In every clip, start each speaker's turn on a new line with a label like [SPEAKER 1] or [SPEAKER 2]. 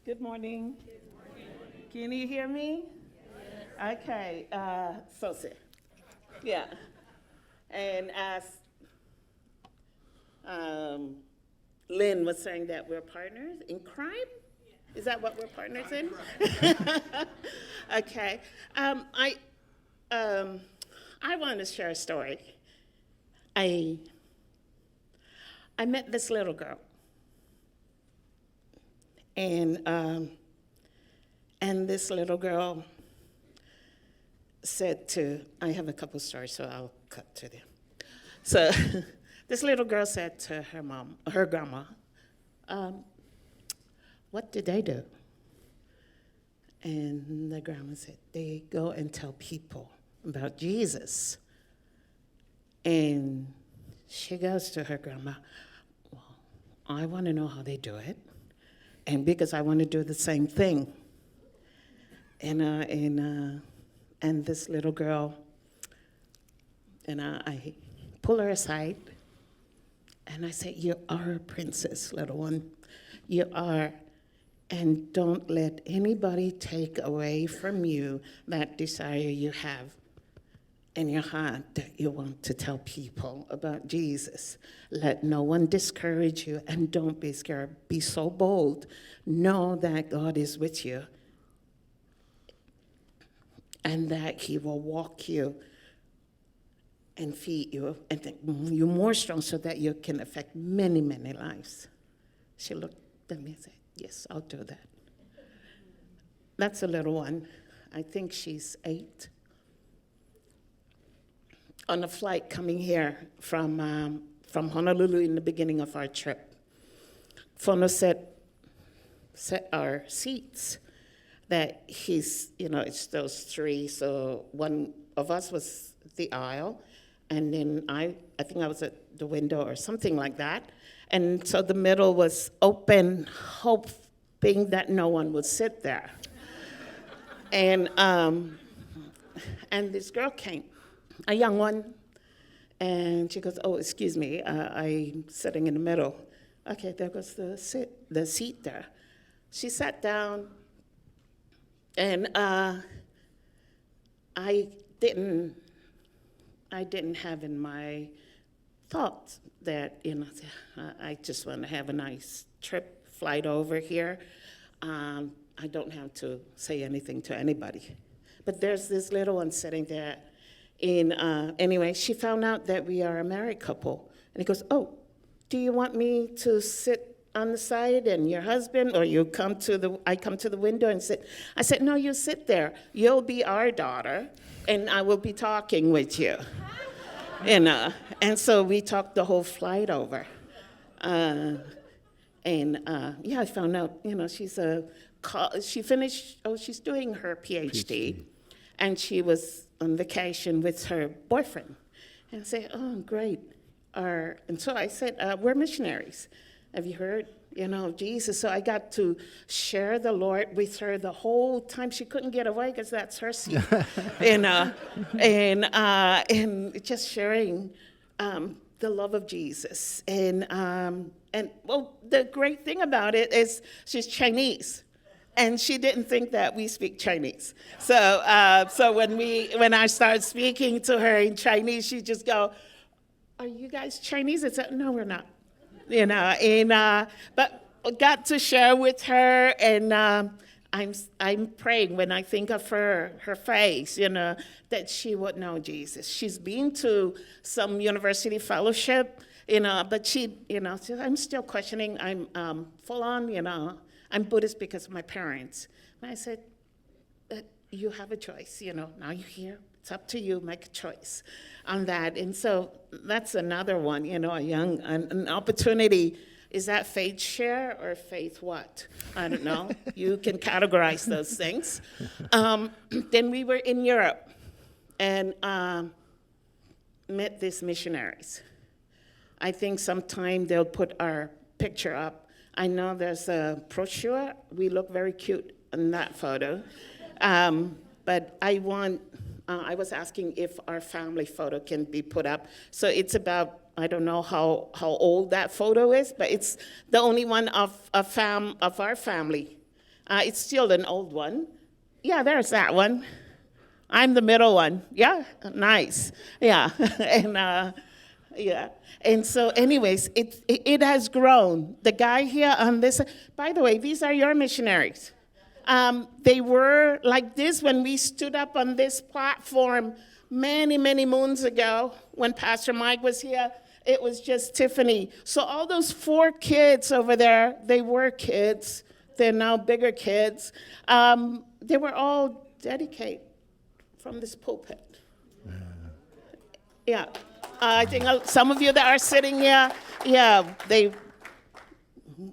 [SPEAKER 1] Good morning. Can you hear me? Okay, Sose. Yeah. And as um, Lynn was saying that we're partners in crime? Is that what we're partners in? Okay. Um, I want to share a story. I met this little girl, and this little girl said to, I have a couple stories, so I'll cut to them. So this little girl said to her grandma, what did they do? And the grandma said, they go and tell people about Jesus. And she goes to her grandma, well, I want to know how they do it, and because I want to do the same thing. And this little girl, and I pull her aside, and I say, you are a princess, little one. You are. And don't let anybody take away from you that desire you have in your heart that you want to tell people about Jesus. Let no one discourage you, and don't be scared. Be so bold. Know that God is with you and that he will walk you and feed you and make you more strong so that you can affect many, many lives. She looked at me and said, yes, I'll do that. That's a little one. I think she's 8. On a flight coming here from Honolulu in the beginning of our trip, Fono set our seats that it's those 3. So one of us was the aisle, and then I think I was at the window or something like that. And so the middle was open, hoping that no one would sit there. And this girl came, a young one, and she goes, oh, excuse me, I'm sitting in the middle. Okay, there goes the seat there. She sat down, and I didn't have in my thoughts that, I just want to have a nice flight over here. I don't have to say anything to anybody. But there's this little one sitting there. Anyway, she found out that we are a married couple. And he goes, oh, do you want me to sit on the side and your husband, or I come to the window and sit? I said, no, you sit there. You'll be our daughter, and I will be talking with you. And so we talked the whole flight over. I found out, she finished, she's doing her PhD. And she was on vacation with her boyfriend. And I said, oh, great. And so I said, we're missionaries. Have you heard, of Jesus? So I got to share the Lord with her the whole time. She couldn't get away because that's her seat. and just sharing the love of Jesus. And the great thing about it is she's Chinese. And she didn't think that we speak Chinese. So when I started speaking to her in Chinese, she just go, are you guys Chinese? I said, no, we're not. But got to share with her, and I'm praying when I think of her face, that she would know Jesus. She's been to some university fellowship, but she, I'm still questioning. I'm full on, I'm Buddhist because of my parents. And I said, you have a choice, now you're here. It's up to you, make a choice on that. And so that's another one, an opportunity. Is that FaithShare or faith what? I don't know. You can categorize those things. Then we were in Europe and met these missionaries. I think sometime they'll put our picture up. I know there's a brochure. We look very cute in that photo. But I was asking if our family photo can be put up. So it's about, I don't know how old that photo is, but it's the only one of our family It's still an old one. Yeah, there's that one. I'm the middle one. Yeah, nice. Yeah, and yeah. And so, anyways, it has grown. The guy here on this. By the way, these are your missionaries. They were like this when we stood up on this platform many, many moons ago when Pastor Mike was here. It was just Tiffany. So all those 4 kids over there, they were kids. They're now bigger kids. They were all dedicated from this pulpit. Yeah. I think some of you that are sitting here, yeah,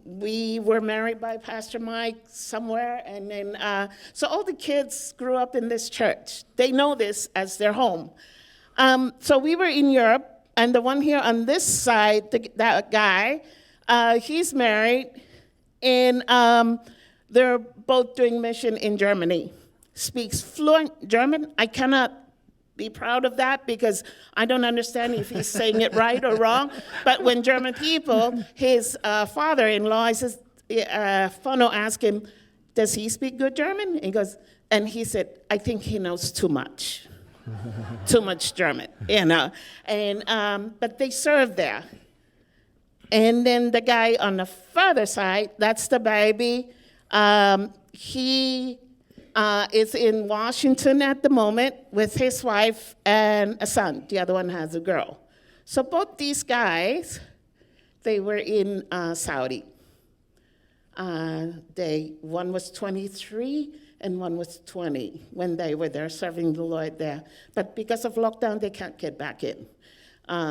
[SPEAKER 1] we were married by Pastor Mike somewhere, and then, so all the kids grew up in this church. They know this as their home. So we were in Europe, and the one here on this side, that guy, he's married, and they're both doing mission in Germany. Speaks fluent German. I cannot be proud of that because I don't understand if he's saying it right or wrong. But when German people, his father-in-law, I says, Fono asked him, does he speak good German? And he said, I think he knows too much. Too much German, you know. And but they serve there. And then the guy on the further side, that's the baby. He is in Washington at the moment with his wife and a son. The other one has a girl. So both these guys, they were in Saudi. One was 23 and one was 20 when they were there serving the Lord there. But because of lockdown, they can't get back in.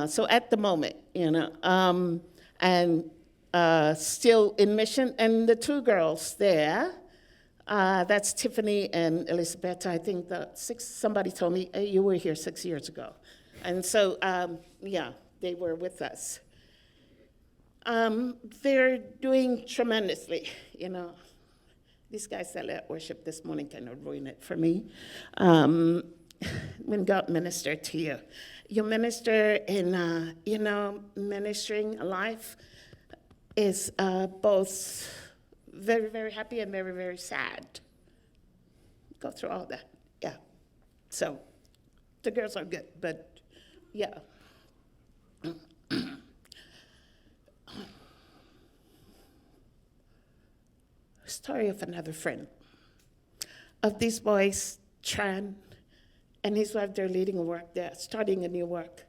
[SPEAKER 1] So at the moment, you know, and still in mission. And the 2 girls there, that's Tiffany and Elizabeth. I think somebody told me, hey, you were here 6 years ago. And so, yeah, they were with us. They're doing tremendously, you know. These guys that led worship this morning kind of ruined it for me. When God ministered to you, you minister in, you know, ministering a life is both very, very happy and very, very sad. Go through all that, yeah. So the girls are good, but yeah. Story of another friend. Of these boys, Tran and his wife, they're leading a work there, starting a new work.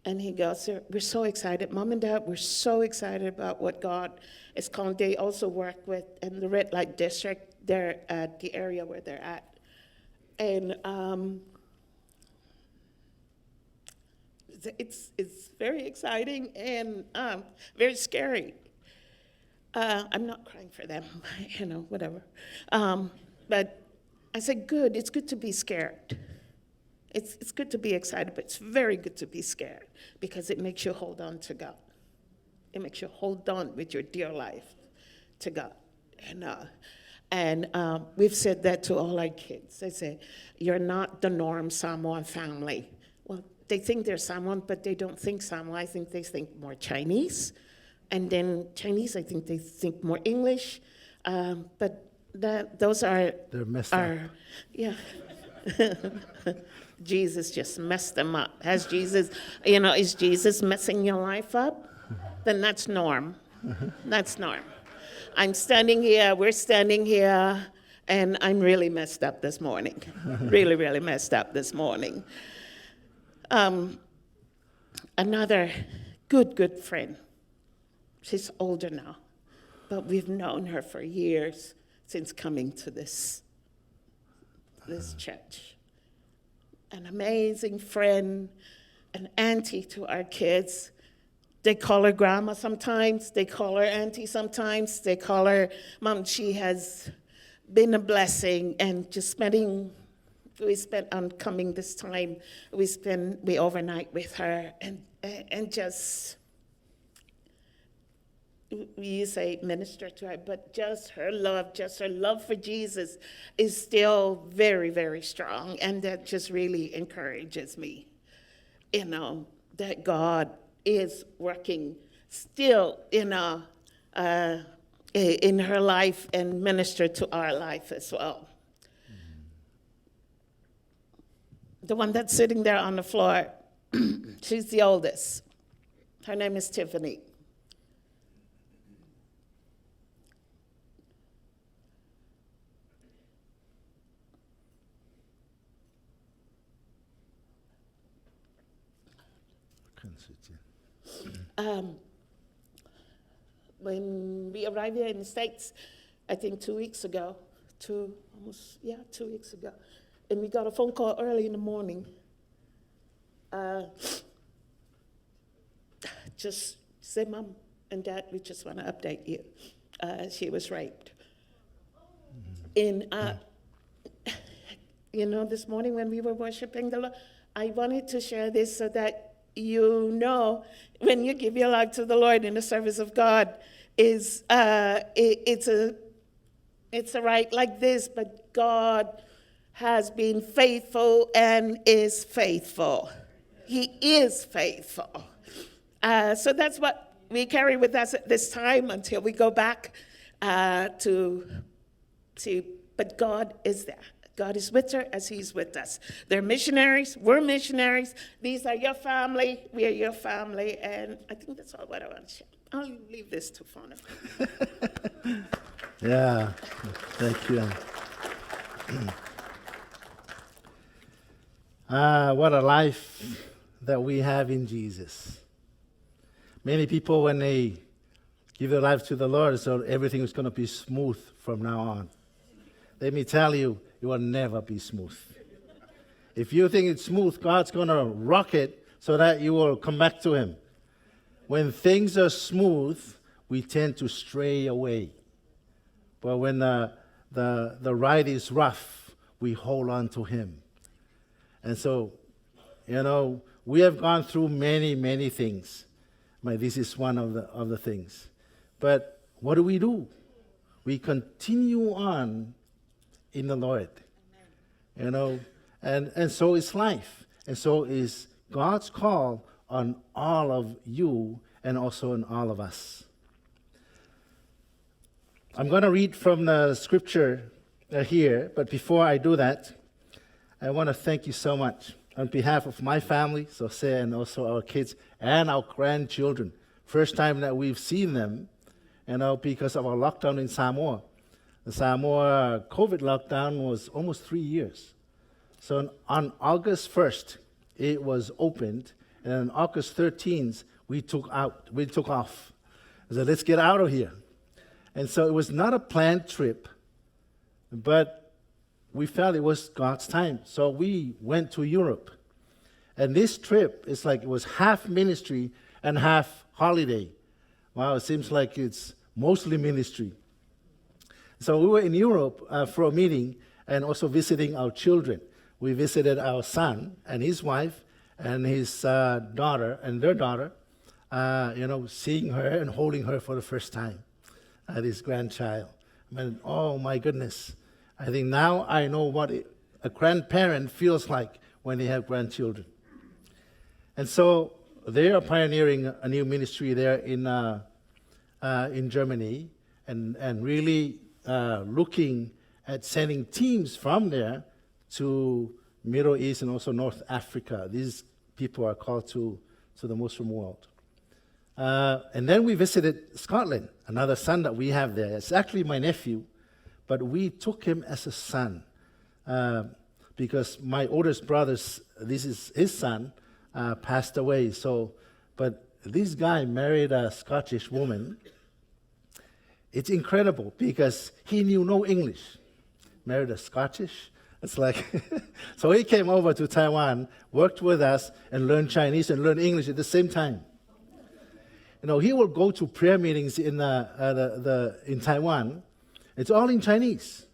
[SPEAKER 1] And he goes, we're so excited. Mom and Dad, we're so excited about what God is calling. They also work with, in the red light district, they're at the area where they're at. And it's very exciting and very scary. I'm not crying for them, you know, whatever. But I said, good, it's good to be scared. It's good to be excited, but it's very good to be scared because it makes you hold on to God. It makes you hold on with your dear life to God. And we've said that to all our kids. They say, you're not the norm Samoan family. Well, they think they're Samoan, but they don't think Samoan. I think they think more Chinese. And then Chinese, I think they think more English. But those are...
[SPEAKER 2] They're messed up.
[SPEAKER 1] Yeah. Jesus just messed them up. Has Jesus, you know, is Jesus messing your life up? Then that's norm. That's norm. I'm standing here, we're standing here, and I'm really messed up this morning. Really, really messed up this morning. Another good friend. She's older now, but we've known her for years since coming to this church. An amazing friend, an auntie to our kids. They call her grandma sometimes. They call her auntie sometimes. They call her mom. She has been a blessing, and just we spent on coming this time. We overnight with her, and just, you say minister to her, but just her love for Jesus is still very, very strong. And that just really encourages me, you know, that God is working still in in her life and minister to our life as well. The one that's sitting there on the floor, she's the oldest. Her name is Tiffany. When we arrived here in the States, I think 2 weeks ago, 2 weeks ago, and we got a phone call early in the morning. Just say, Mom and Dad, we just want to update you. She was raped. And, this morning when we were worshiping the Lord, I wanted to share this so that you know, when you give your life to the Lord in the service of God, it's a right like this, but God has been faithful and is faithful. He is faithful. So that's what we carry with us at this time until we go back but God is there. God is with her as he's with us. They're missionaries. We're missionaries. These are your family. We are your family. And I think that's all what I want to share. I'll leave this to Fono.
[SPEAKER 2] Yeah, thank you. What a life that we have in Jesus. Many people, when they give their life to the Lord, so everything is going to be smooth from now on. Let me tell you, it will never be smooth. If you think it's smooth, God's going to rock it so that you will come back to him. When things are smooth, we tend to stray away. But when the ride is rough, we hold on to him. And so, we have gone through many, many things. This is one of the things. But what do? We continue on in the Lord, and so is life, and so is God's call on all of you and also on all of us. I'm going to read from the scripture here, but before I do that, I want to thank you so much on behalf of my family, Sose, and also our kids and our grandchildren. First time that we've seen them, because of our lockdown in Samoa. The Samoa COVID lockdown was almost 3 years. So on August 1st, it was opened, and on August 13th, we took off. I said, let's get out of here. And so it was not a planned trip, but we felt it was God's time. So we went to Europe. And this trip is like it was half ministry and half holiday. Wow, it seems like it's mostly ministry. So we were in Europe for a meeting and also visiting our children. We visited our son and his wife and his daughter and their daughter, seeing her and holding her for the first time, this grandchild. Oh my goodness. I think now I know what a grandparent feels like when they have grandchildren. And so they are pioneering a new ministry there in Germany and really looking at sending teams from there to Middle East and also North Africa. These people are called to the Muslim world. And then we visited Scotland, another son that we have there. It's actually my nephew, but we took him as a son because my oldest brother's, this is his son, passed away. But this guy married a Scottish woman. It's incredible because he knew no English. Married a Scottish. It's like, so he came over to Taiwan, worked with us, and learned Chinese and learned English at the same time. He will go to prayer meetings in Taiwan. It's all in Chinese.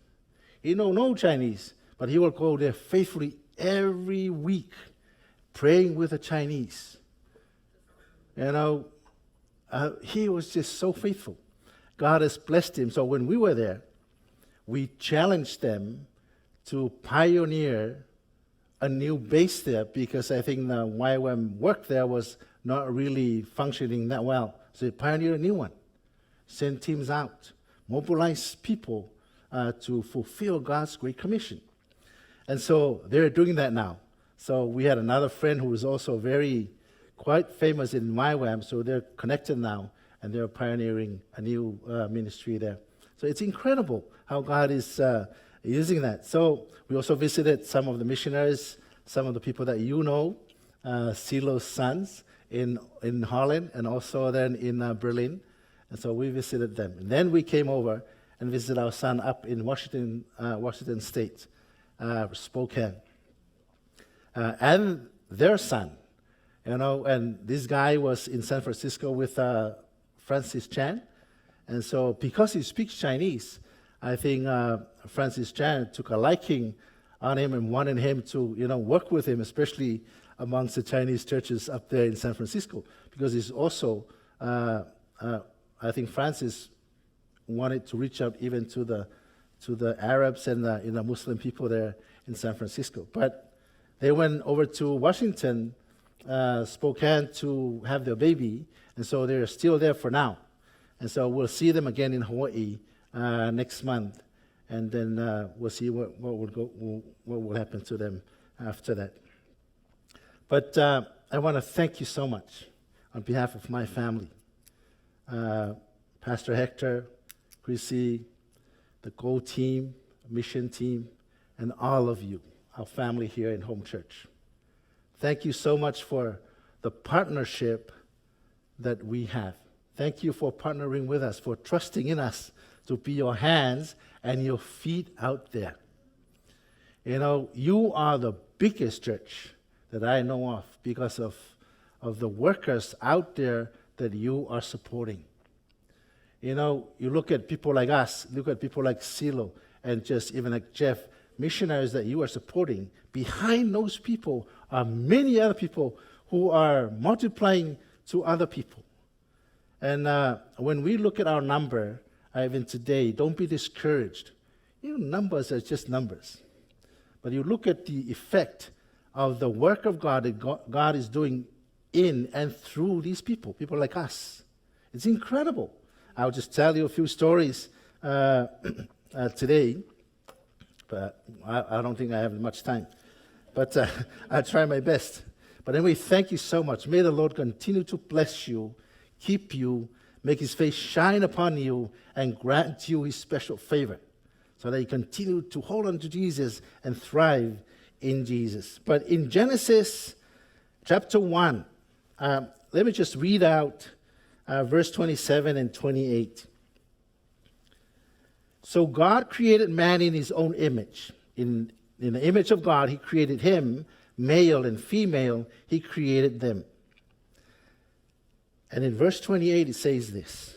[SPEAKER 2] He knows no Chinese, but he will go there faithfully every week, praying with the Chinese. He was just so faithful. God has blessed him. So when we were there, we challenged them to pioneer a new base there because I think the YWAM work there was not really functioning that well. So they pioneered a new one, sent teams out, mobilize people to fulfill God's Great Commission. And so they're doing that now. So we had another friend who was also quite famous in YWAM, so they're connected now, and they're pioneering a new ministry there. So it's incredible how God is using that. So we also visited some of the missionaries, some of the people that you know, Silo's sons in Holland, and also then in Berlin. And so we visited them. And then we came over and visited our son up in Washington State, Spokane. And their son, and this guy was in San Francisco with Francis Chan. And so because he speaks Chinese, I think Francis Chan took a liking on him and wanted him to, work with him, especially amongst the Chinese churches up there in San Francisco, because he's also, I think Francis wanted to reach out even to the Arabs and the Muslim people there in San Francisco. But they went over to Washington, Spokane, to have their baby, and so they're still there for now. And so we'll see them again in Hawaii next month, and then we'll see what will happen to them after that. But I want to thank you so much on behalf of my family, Pastor Hector, Chrissy, the Go team, mission team, and all of you, our family here in Home Church. Thank you so much for the partnership that we have. Thank you for partnering with us, for trusting in us to be your hands and your feet out there. You are the biggest church that I know of because of the workers out there that you are supporting. You look at people like us, look at people like Silo, and just even like Jeff, missionaries that you are supporting. Behind those people are many other people who are multiplying to other people. And when we look at our number, even today, don't be discouraged. Numbers are just numbers. But you look at the effect of the work of God that God is doing in and through these people like us. It's incredible. I'll just tell you a few stories today, but I don't think I have much time. But I'll try my best. But anyway, thank you so much. May the Lord continue to bless you, keep you, make his face shine upon you, and grant you his special favor, so that you continue to hold on to Jesus and thrive in Jesus. But in Genesis chapter 1, let me just read out verse 27 and 28. So God created man in his own image. In the image of God, he created him, male and female, he created them. And in verse 28, it says this: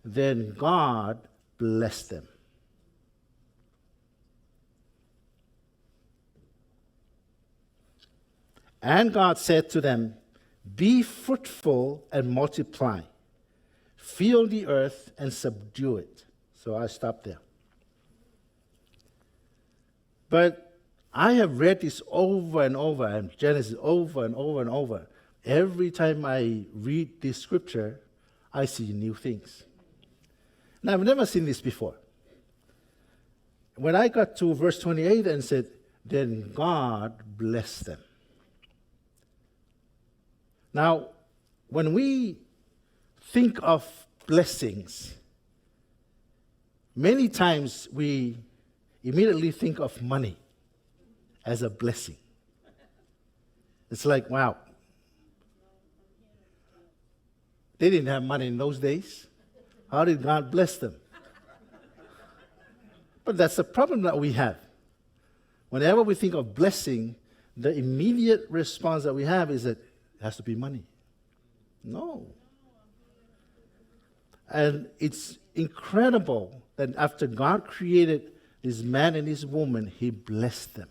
[SPEAKER 2] Then God blessed them. And God said to them, Be fruitful and multiply. Fill the earth and subdue it. So I stop there. But I have read this over and over, and Genesis over and over and over. Every time I read this scripture, I see new things. And I've never seen this before. When I got to verse 28 and said, Then God blessed them. Now, when we think of blessings, many times we immediately think of money as a blessing. It's like, wow. They didn't have money in those days. How did God bless them? But that's the problem that we have. Whenever we think of blessing, the immediate response that we have is that it has to be money. No. And it's incredible that after God created this man and this woman, he blessed them.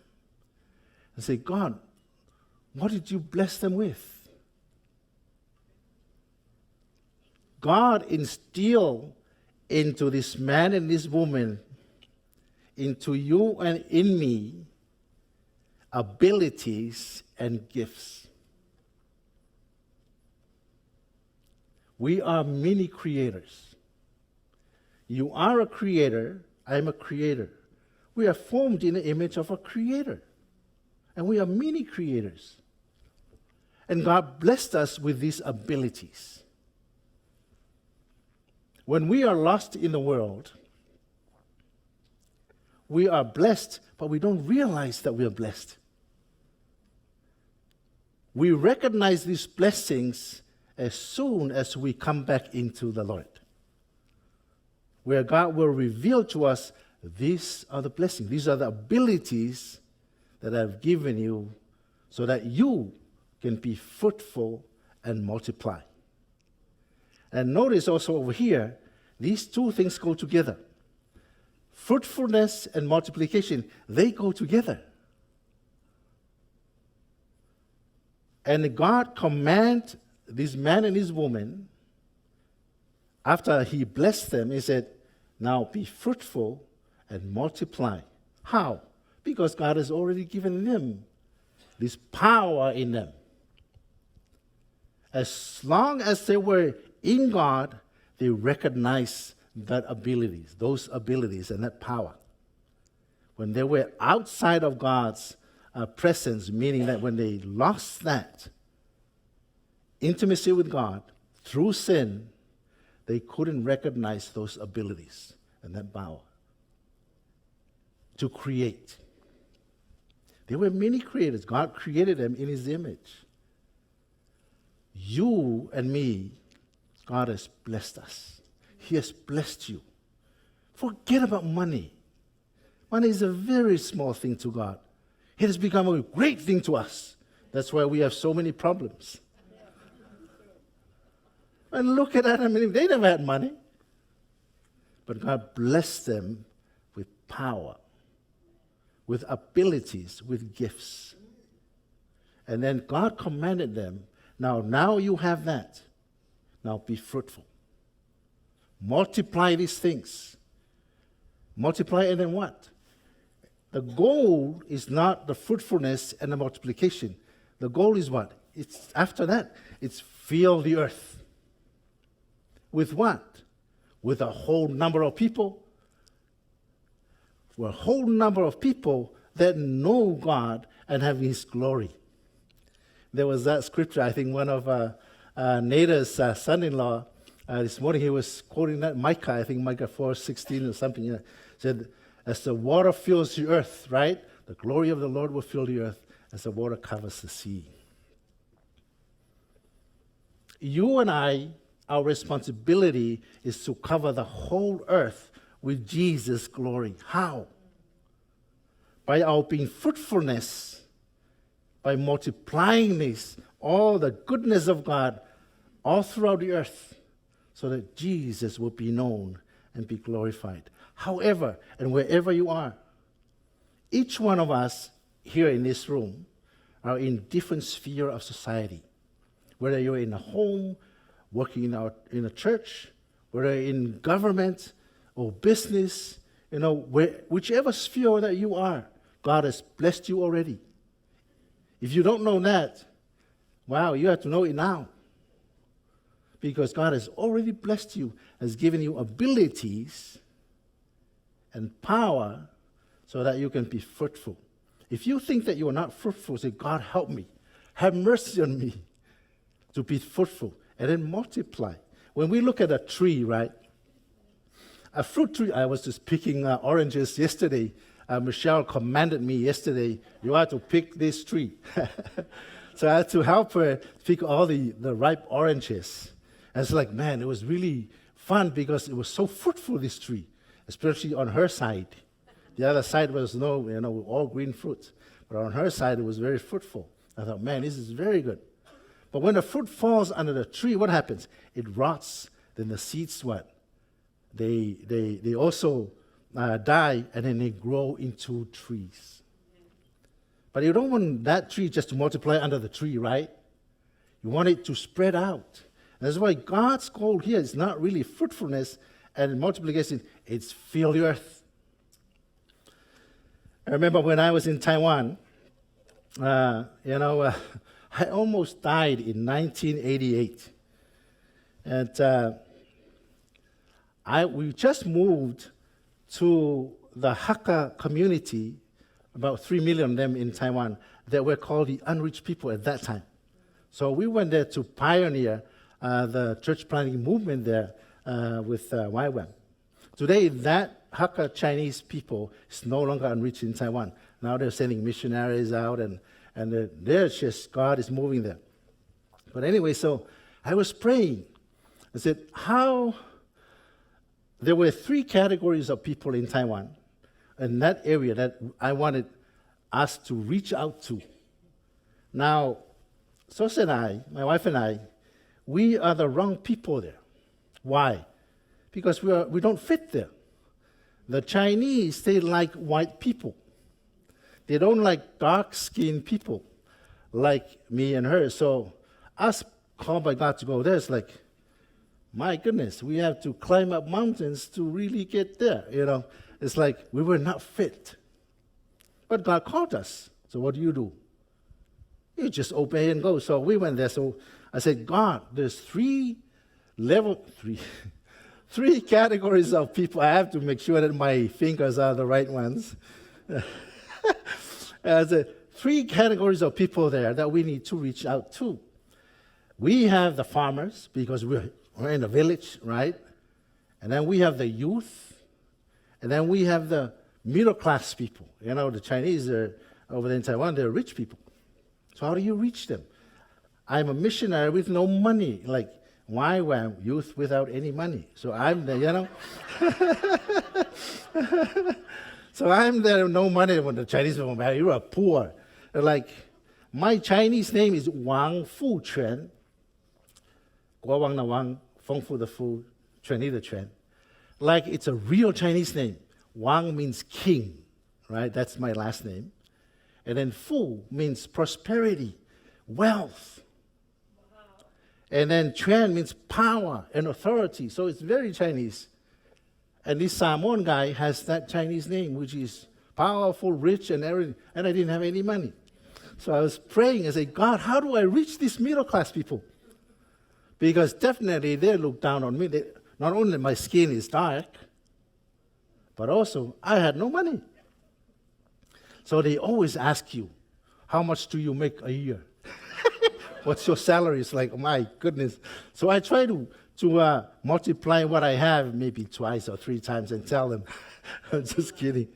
[SPEAKER 2] And say, God, what did you bless them with? God instilled into this man and this woman, into you and in me, abilities and gifts. We are mini creators. You are a creator. I am a creator. We are formed in the image of a creator. And we are many creators. And God blessed us with these abilities. When we are lost in the world, we are blessed, but we don't realize that we are blessed. We recognize these blessings as soon as we come back into the Lord, where God will reveal to us, these are the blessings, these are the abilities that I've given you so that you can be fruitful and multiply. And notice also over here, these two things go together. Fruitfulness and multiplication, they go together. And God commanded this man and this woman, after he blessed them, he said, now be fruitful and multiply. How? Because God has already given them this power in them. As long as they were in God, they recognized that abilities, those abilities and that power. When they were outside of God's presence, meaning that when they lost that intimacy with God through sin, they couldn't recognize those abilities and that power to create. There were many creators. God created them in His image. You and me, God has blessed us. He has blessed you. Forget about money. Money is a very small thing to God. It has become a great thing to us. That's why we have so many problems. And look at that. I mean, they never had money. But God blessed them with power, with abilities, with gifts. And then God commanded them, now you have that. Now be fruitful. Multiply these things. Multiply and then what? The goal is not the fruitfulness and the multiplication. The goal is what? It's after that. It's fill the earth. With what? With a whole number of people. With a whole number of people that know God and have His glory. There was that scripture, I think one of Nada's son-in-law, this morning he was quoting that Micah, I think Micah 4:16 or something. Said, as the water fills the earth, right? The glory of the Lord will fill the earth as the water covers the sea. You and I, our responsibility is to cover the whole earth with Jesus' glory. How? By our being fruitfulness, by multiplying this, all the goodness of God all throughout the earth, so that Jesus will be known and be glorified. However, and wherever you are, each one of us here in this room are in different sphere of society. Whether you're in a home, working in a church, whether in government or business, whichever sphere that you are, God has blessed you already. If you don't know that, wow, you have to know it now. Because God has already blessed you, has given you abilities and power so that you can be fruitful. If you think that you are not fruitful, say, God, help me. Have mercy on me to be fruitful. And then multiply. When we look at a tree, right? A fruit tree, I was just picking oranges yesterday. Michelle commanded me yesterday, you have to pick this tree. So I had to help her pick all the ripe oranges. And it's like, man, it was really fun because it was so fruitful, this tree, especially on her side. The other side was all green fruits. But on her side, it was very fruitful. I thought, man, this is very good. But when the fruit falls under the tree, what happens? It rots. Then the seeds, what? They also die, and then they grow into trees. But you don't want that tree just to multiply under the tree, right? You want it to spread out. And that's why God's goal here is not really fruitfulness and multiplication, it's fill the earth. I remember when I was in Taiwan, I almost died in 1988. And we just moved to the Hakka community, about 3 million of them in Taiwan, that were called the unreached people at that time. So we went there to pioneer the church planting movement there with YWAM. Today, that Hakka Chinese people is no longer unreached in Taiwan. Now they're sending missionaries out, and they're just, God is moving there. But anyway, so I was praying. I said, there were 3 categories of people in Taiwan, in that area that I wanted us to reach out to. Now, Sose and I, my wife and I, we are the wrong people there. Why? Because we don't fit there. The Chinese, they like white people. They don't like dark-skinned people like me and her. So us called by God to go there, it's like, my goodness, we have to climb up mountains to really get there, It's like we were not fit. But God called us. So what do? You just obey and go. So we went there. So I said, God, there's 3 categories of people. I have to make sure that my fingers are the right ones. There's 3 categories of people there that we need to reach out to. We have the farmers, because we're in a village, right? And then we have the youth. And then we have the middle-class people. The Chinese are over there in Taiwan, they're rich people. So how do you reach them? I'm a missionary with no money. Like, why am youth without any money? So I'm there, So I'm there with no money. When the Chinese people, you are poor. They're like, my Chinese name is Wang Fuquan. 国王的王，丰富的富，权力的权. Like it's a real Chinese name. Wang means king, right? That's my last name. And then Fu means prosperity, wealth. Wow. And then Quan means power and authority. So it's very Chinese. And this Samoan guy has that Chinese name, which is powerful, rich, and everything. And I didn't have any money. So I was praying and said, God, how do I reach these middle-class people? Because definitely they look down on me. Not only my skin is dark, but also I had no money. So they always ask you, how much do you make a year? What's your salary? It's like, oh my goodness. So I try to multiply what I have maybe 2 or 3 times and tell them. I'm just kidding.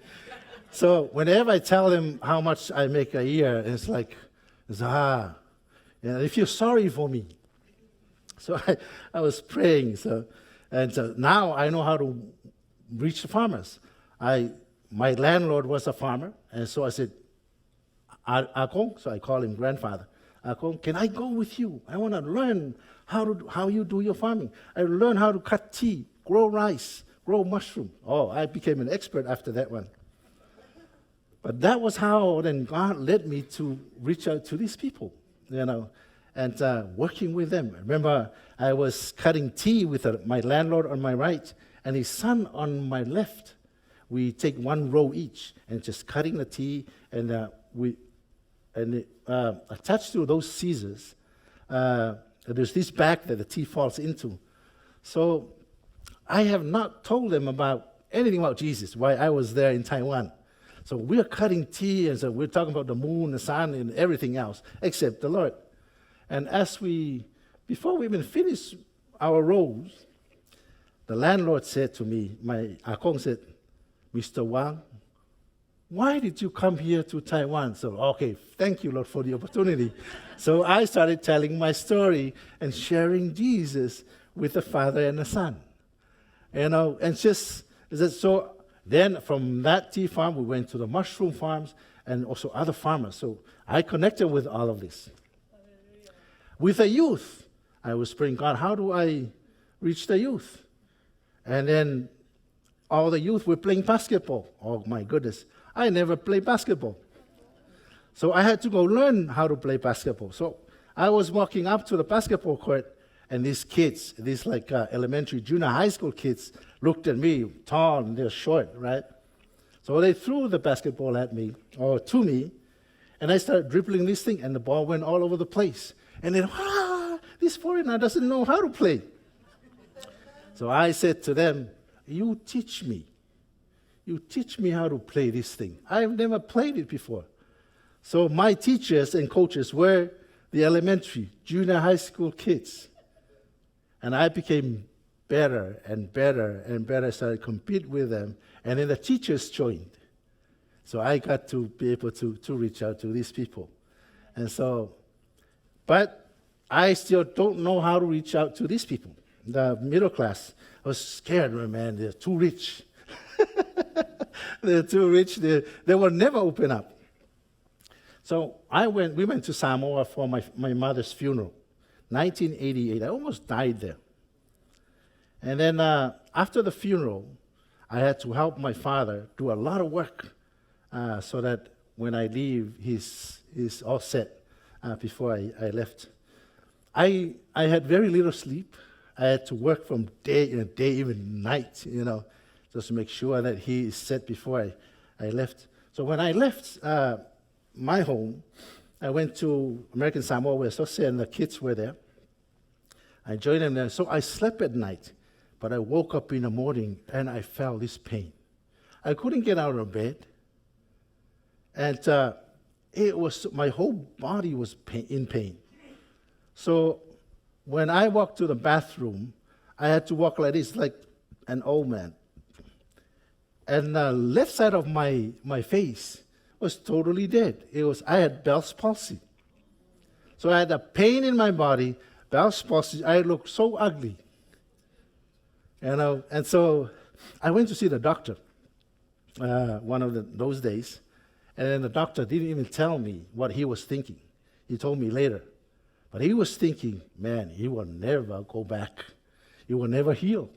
[SPEAKER 2] So whenever I tell them how much I make a year, it's like, they feel sorry for me. So I was praying. So now I know how to reach the farmers. My landlord was a farmer, and so I said, Akong, so I call him grandfather. Akong, can I go with you? I want to learn how you do your farming. I learned how to cut tea, grow rice, grow mushroom. Oh, I became an expert after that one. But that was how then God led me to reach out to these people, and working with them. Remember, I was cutting tea with my landlord on my right and his son on my left. We take 1 row each and just cutting the tea, and attached to those scissors, there's this bag that the tea falls into. So I have not told them anything about Jesus while I was there in Taiwan. So we're cutting tea, and so we're talking about the moon, the sun, and everything else except the Lord. And before we even finished our rows, the landlord said to me, my Akong said, Mr. Wang, why did you come here to Taiwan? So, okay, thank you, Lord, for the opportunity. So I started telling my story and sharing Jesus with the Father and the Son. And so then from that tea farm, we went to the mushroom farms and also other farmers. So I connected with all of this. Hallelujah. With the youth, I was praying, God, how do I reach the youth? And then all the youth were playing basketball. Oh, my goodness. I never played basketball. So I had to go learn how to play basketball. So I was walking up to the basketball court, and these kids, elementary, junior high school kids, looked at me, tall, and they're short, right? So they threw the basketball at me, or to me, and I started dribbling this thing, and the ball went all over the place. And then, this foreigner doesn't know how to play. So I said to them, you teach me. You teach me how to play this thing. I've never played it before. So my teachers and coaches were the elementary, junior high school kids. And I became better and better and better, so I compete with them. And then the teachers joined. So I got to be able to reach out to these people. And so, but I still don't know how to reach out to these people. The middle class, I was scared, man, they're too rich. They're too rich, they will never open up. So we went to Samoa for my mother's funeral, 1988. I almost died there. And then after the funeral, I had to help my father do a lot of work so that when I leave, he's all set before I left. I had very little sleep. I had to work from day, even night, just to make sure that he is set before I left. So when I left my home, I went to American Samoa where Sose and the kids were there. I joined them there. So I slept at night, but I woke up in the morning and I felt this pain. I couldn't get out of bed. And my whole body was in pain. So when I walked to the bathroom, I had to walk like this, like an old man. And the left side of my face was totally dead. I had Bell's palsy. So I had a pain in my body, Bell's palsy. I looked so ugly. And so I went to see the doctor one of those days. And then the doctor didn't even tell me what he was thinking. He told me later. But he was thinking, man, he will never go back. He will never heal.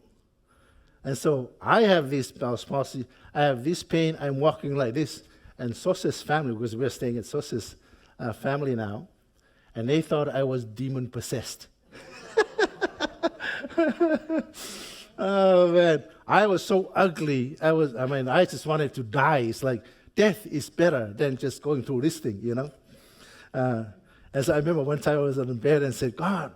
[SPEAKER 2] And so I have this Bell's palsy. I have this pain. I'm walking like this. And Sose's family, because we're staying at Sose's family now, and they thought I was demon-possessed. Oh, man. I was so ugly. I just wanted to die. It's like death is better than just going through this thing, And so I remember one time I was on the bed and said, God,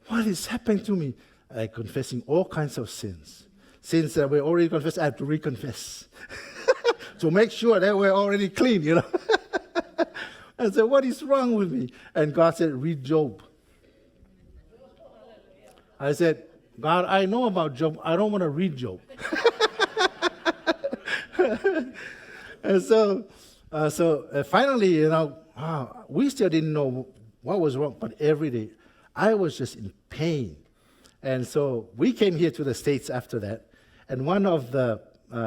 [SPEAKER 2] what is happening to me? I confessing all kinds of sins. Sins that were already confessed, I had to reconfess. To make sure that we're already clean, I said, what is wrong with me? And God said, read Job. I said, God, I know about Job. I don't want to read Job. And so finally, we still didn't know what was wrong, but every day I was just in pain. And so we came here to the States after that, and one of the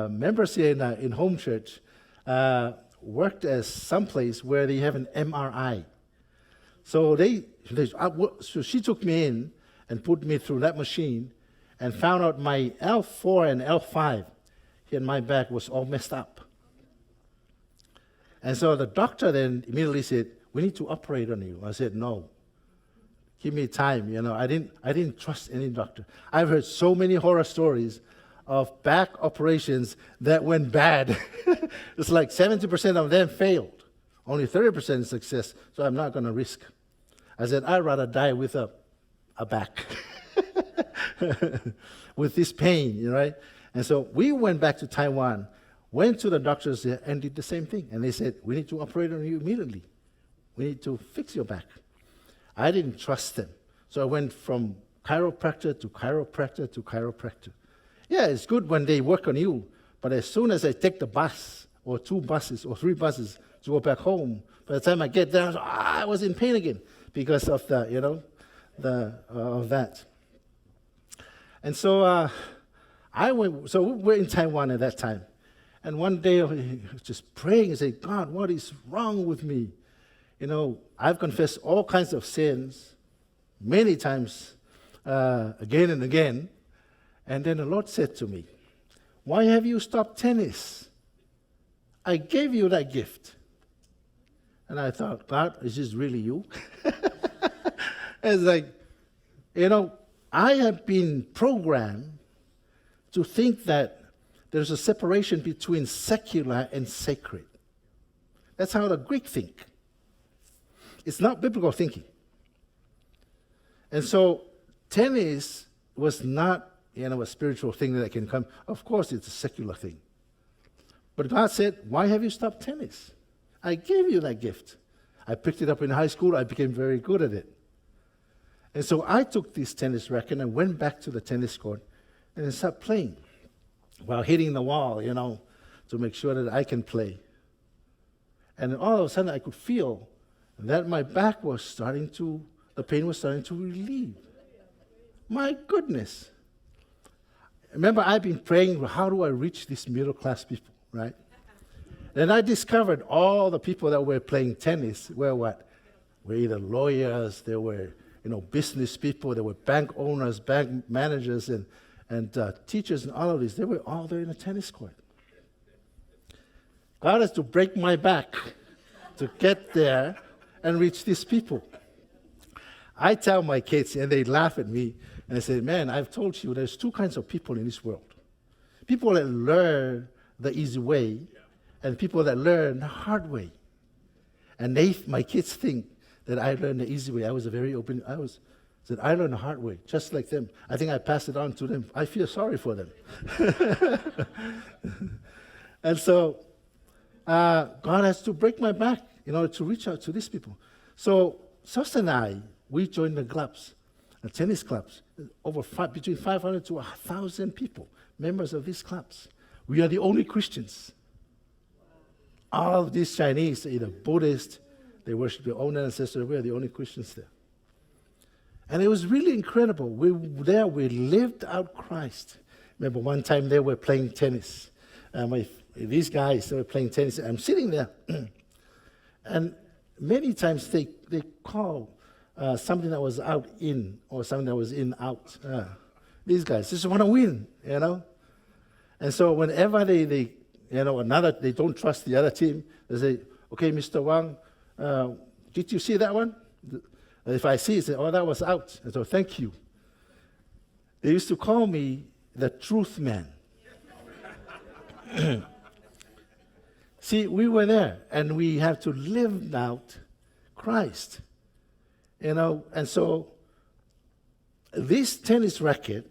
[SPEAKER 2] members here in home church worked as someplace where they have an MRI. So so she took me in and put me through that machine and found out my L4 and L5 here in my back was all messed up. And so the doctor then immediately said, we need to operate on you. I said, no. Give me time, I didn't trust any doctor. I've heard so many horror stories of back operations that went bad. It's like 70% of them failed. Only 30% success, so I'm not going to risk. I said, I'd rather die with a back. With this pain, right? And so we went back to Taiwan, went to the doctors there, and did the same thing. And they said, we need to operate on you immediately. We need to fix your back. I didn't trust them. So I went from chiropractor to chiropractor to chiropractor. Yeah, it's good when they work on you, but as soon as I take the bus, or 2 buses, or 3 buses to go back home, by the time I get there, I was in pain again because of of that. And so so we were in Taiwan at that time. And one day I was just praying and saying, God, what is wrong with me? I've confessed all kinds of sins many times, again and again. And then the Lord said to me, why have you stopped tennis? I gave you that gift. And I thought, God, is this really you? It's like, I have been programmed to think that there's a separation between secular and sacred. That's how the Greek think. It's not biblical thinking. And so tennis was not a spiritual thing that can come. Of course, it's a secular thing. But God said, why have you stopped tennis? I gave you that gift. I picked it up in high school. I became very good at it. And so I took this tennis racket and went back to the tennis court and started playing while hitting the wall, to make sure that I can play. And all of a sudden I could feel that my back the pain was starting to relieve. My goodness. Remember, I've been praying, how do I reach these middle-class people, right? Then I discovered all the people that were playing tennis were what? Were either lawyers, they were business people, they were bank owners, bank managers, and teachers, and all of these. They were all there in a tennis court. God has to break my back to get there and reach these people. I tell my kids, and they laugh at me, and they say, man, I've told you there's two kinds of people in this world. People that learn the easy way, and people that learn the hard way. And my kids think that I learned the easy way. I said, I learned the hard way, just like them. I think I passed it on to them. I feel sorry for them. And so, God has to break my back in order to reach out to these people. So, Sose and I, we joined the clubs, the tennis clubs, between 500 to 1,000 people, members of these clubs. We are the only Christians. All of these Chinese, either Buddhist, they worship their own ancestors. We are the only Christians there. And it was really incredible. We lived out Christ. Remember one time they were playing tennis. These guys, they were playing tennis. I'm sitting there. And many times they call something that was out in, or something that was in out. These guys just want to win, And so whenever they don't trust the other team, they say, okay, Mr. Wang, did you see that one? If I see it, say, oh, that was out. And so, thank you. They used to call me the truth man. See, we were there, and we have to live out Christ. And so this tennis racket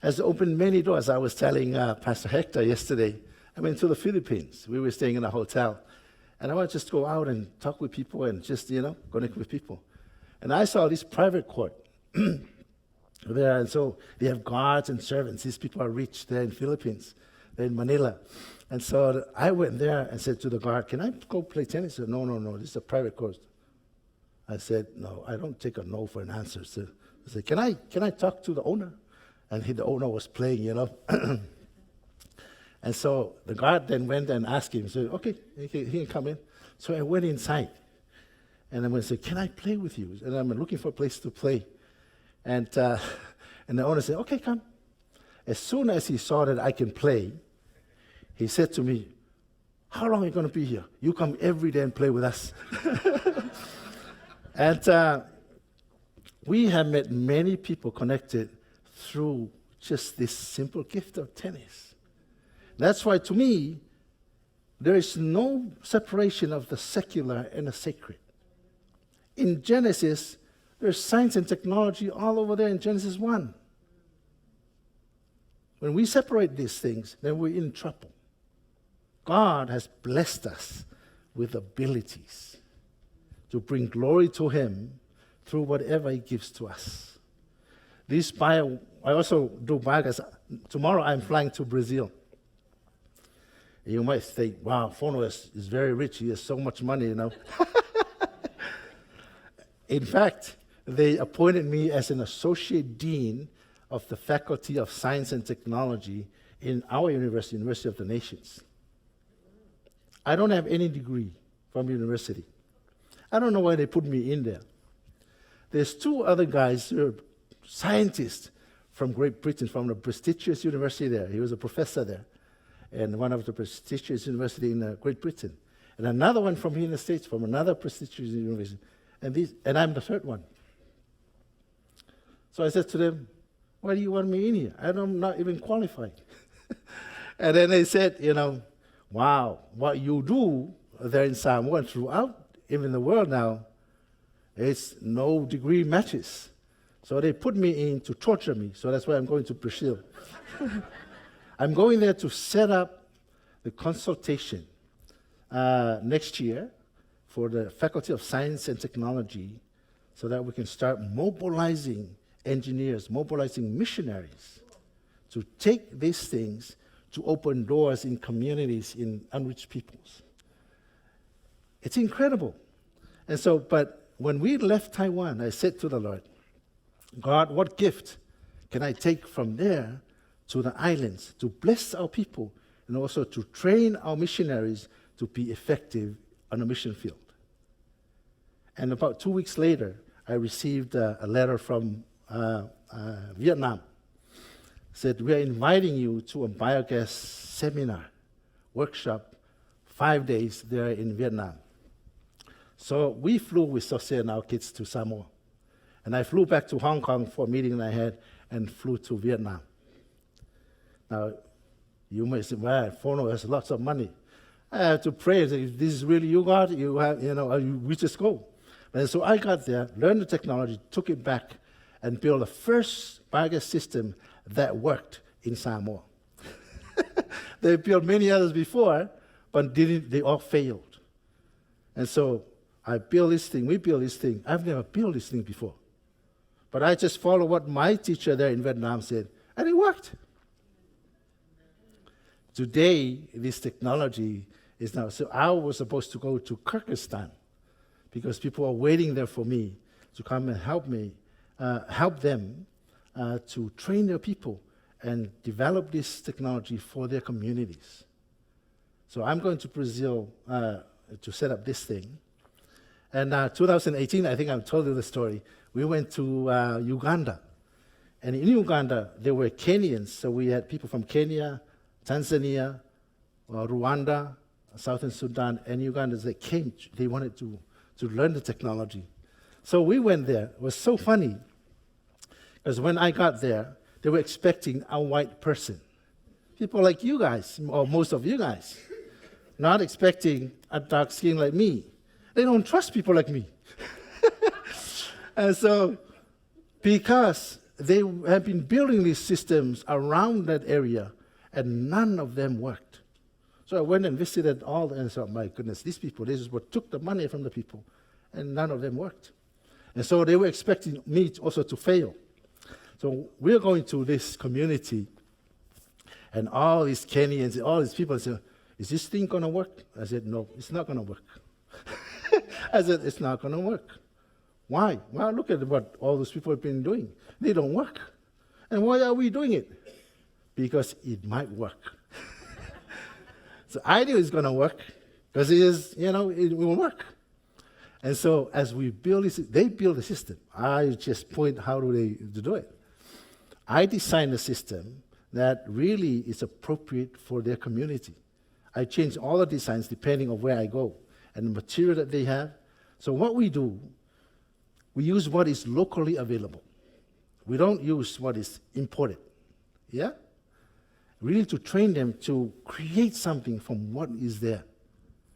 [SPEAKER 2] has opened many doors. I was telling Pastor Hector yesterday, I went to the Philippines. We were staying in a hotel. And I want to just go out and talk with people and just, connect with people. And I saw this private court there. And so they have guards and servants. These people are rich there in Philippines. They're in Manila. And so I went there and said to the guard, can I go play tennis? He said, no, this is a private court. I said, no, I don't take a no for an answer. So I said, can I talk to the owner? And the owner was playing, And so the guard then went and asked him, said, okay, he can come in. So I went inside. And I said, can I play with you? And I'm looking for a place to play. And the owner said, okay, come. As soon as he saw that I can play, he said to me, how long are you going to be here? You come every day and play with us. And we have met many people connected through just this simple gift of tennis. That's why, to me, there is no separation of the secular and the sacred. In Genesis, there's science and technology all over there in Genesis 1. When we separate these things, then we're in trouble. God has blessed us with abilities to bring glory to Him through whatever He gives to us. I also do biogas. Tomorrow I'm flying to Brazil. You might think, wow, Fono is very rich. He has so much money, In fact, they appointed me as an associate dean of the Faculty of Science and Technology in our university, University of the Nations. I don't have any degree from university. I don't know why they put me in there. There's two other guys who are scientists from Great Britain, from the prestigious university there. He was a professor there, and one of the prestigious university in Great Britain. And another one from here in the States, from another prestigious university. And I'm the third one. So I said to them, why do you want me in here? I'm not even qualified. And then they said, wow, what you do there in Samoa and throughout even the world now, it's no degree matches. So they put me in to torture me. So that's why I'm going to Brazil. I'm going there to set up the consultation next year for the Faculty of Science and Technology so that we can start mobilizing engineers, mobilizing missionaries to take these things to open doors in communities, in unreached peoples. It's incredible. And so, but when we left Taiwan, I said to the Lord, God, what gift can I take from there to the islands to bless our people and also to train our missionaries to be effective on the mission field? And about 2 weeks later, I received a letter from Vietnam. Said, we are inviting you to a biogas seminar, workshop, 5 days there in Vietnam. So we flew with Sose and our kids to Samoa. And I flew back to Hong Kong for a meeting I had and flew to Vietnam. Now, you may say, well, Fono has lots of money. I have to pray. If this is really you, God, we just go. And so I got there, learned the technology, took it back, and built the first biogas system that worked in Samoa. They built many others before, but they all failed. And so I built this thing, we built this thing. I've never built this thing before. But I just followed what my teacher there in Vietnam said, and it worked. Today, this technology is now, so I was supposed to go to Kyrgyzstan because people are waiting there for me to come and help them to train their people and develop this technology for their communities. So I'm going to Brazil to set up this thing. And 2018, I think I've told you the story, we went to Uganda. And in Uganda, there were Kenyans. So we had people from Kenya, Tanzania, Rwanda, Southern Sudan, and Ugandans that came. They wanted to learn the technology. So we went there. It was so funny. Because when I got there, they were expecting a white person. People like you guys, or most of you guys, not expecting a dark skin like me. They don't trust people like me. And so, because they have been building these systems around that area, and none of them worked. So I went and visited all, and said, my goodness, these people, this is what took the money from the people, and none of them worked. And so they were expecting me also to fail. So we're going to this community, and all these Kenyans, all these people say, is this thing going to work? I said, no, it's not going to work. I said, it's not going to work. Why? Well, look at what all those people have been doing. They don't work. And why are we doing it? Because it might work. So I knew it's going to work, because it will work. And so as we build this, they build a system. I just point how do they do it. I designed a system that really is appropriate for their community. I change all the designs depending on where I go and the material that they have. So what we do, we use what is locally available. We don't use what is imported. Yeah? Really to train them to create something from what is there.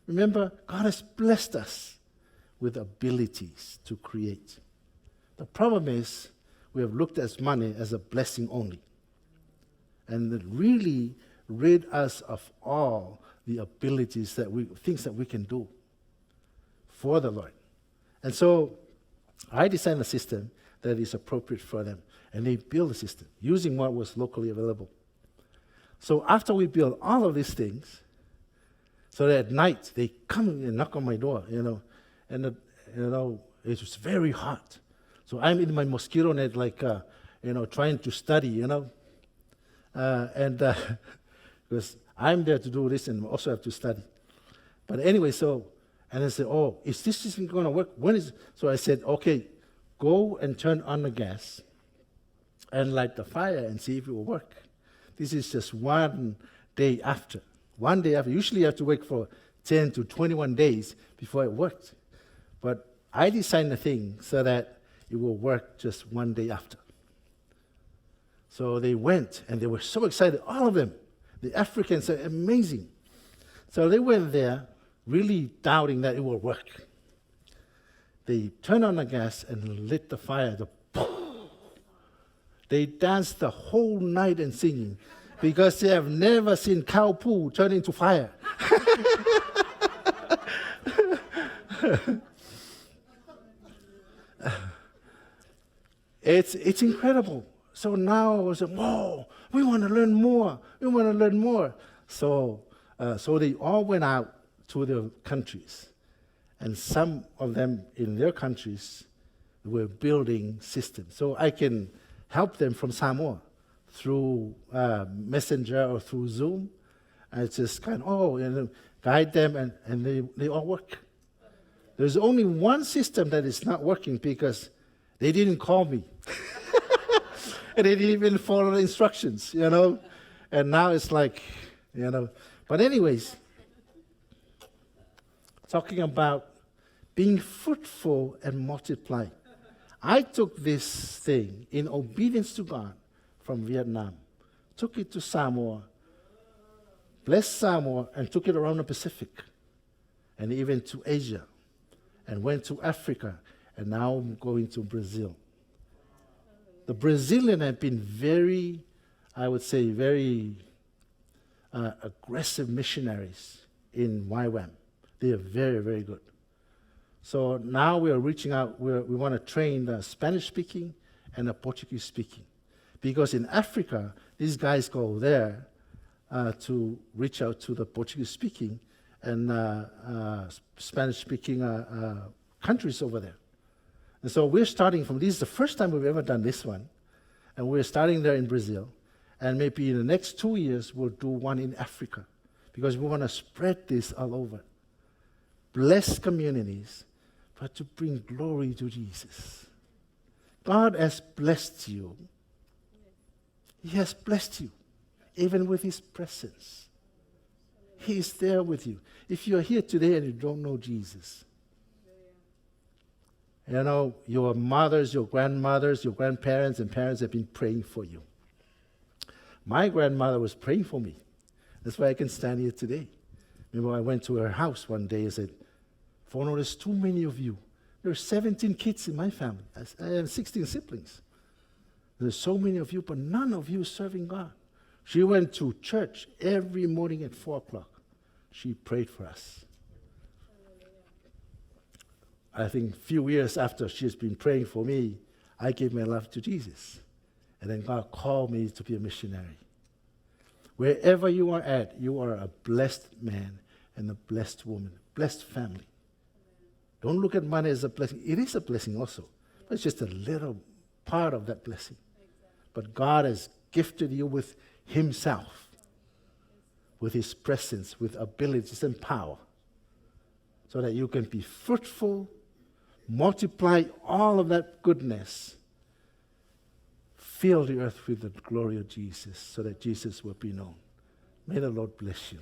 [SPEAKER 2] Remember, God has blessed us with abilities to create. The problem is we have looked at money as a blessing only. And it really rid us of all the abilities things that we can do for the Lord. And so I designed a system that is appropriate for them. And they built a system using what was locally available. So after we built all of these things, so that at night they come and knock on my door, and it was very hot. So I'm in my mosquito net, trying to study, because I'm there to do this and also have to study. But anyway, and I said, is this system going to work? So I said, okay, go and turn on the gas and light the fire and see if it will work. This is just 1 day after. 1 day after. Usually you have to wait for 10 to 21 days before it worked. But I designed the thing so that it will work just 1 day after. So they went, and they were so excited, all of them. The Africans are amazing. So they went there, really doubting that it will work. They turned on the gas and lit the fire. They dance the whole night and singing because they have never seen cow poo turn into fire. It's incredible. So now I was like, whoa, we want to learn more. We want to learn more. So they all went out to their countries. And some of them in their countries were building systems. So I can help them from Samoa through Messenger or through Zoom. I just guide them, and they all work. There's only one system that is not working because they didn't call me. And they didn't even follow the instructions, And now it's like, But anyways, talking about being fruitful and multiply. I took this thing in obedience to God from Vietnam, took it to Samoa, blessed Samoa, and took it around the Pacific, and even to Asia, and went to Africa, and now I'm going to Brazil. The Brazilians have been very aggressive missionaries in YWAM. They are very, very good. So now we are reaching out. We want to train the Spanish-speaking and the Portuguese-speaking. Because in Africa, these guys go there to reach out to the Portuguese-speaking and Spanish-speaking countries over there. And so we're starting from, this is the first time we've ever done this one, and we're starting there in Brazil. And maybe in the next 2 years, we'll do one in Africa, because we want to spread this all over. Bless communities, but to bring glory to Jesus. God has blessed you. He has blessed you, even with His presence. He is there with you. If you're here today and you don't know Jesus, your mothers, your grandmothers, your grandparents, and parents have been praying for you. My grandmother was praying for me. That's why I can stand here today. Remember, I went to her house one day and said, Fono, there's too many of you. There are 17 kids in my family. I have 16 siblings. There's so many of you, but none of you serving God. She went to church every morning at 4 o'clock. She prayed for us. I think a few years after she's been praying for me, I gave my life to Jesus. And then God called me to be a missionary. Wherever you are at, you are a blessed man and a blessed woman, blessed family. Don't look at money as a blessing. It is a blessing also, but it's just a little part of that blessing. But God has gifted you with Himself, with His presence, with abilities and power, so that you can be fruitful, multiply all of that goodness, fill the earth with the glory of Jesus, so that Jesus will be known. May the Lord bless you.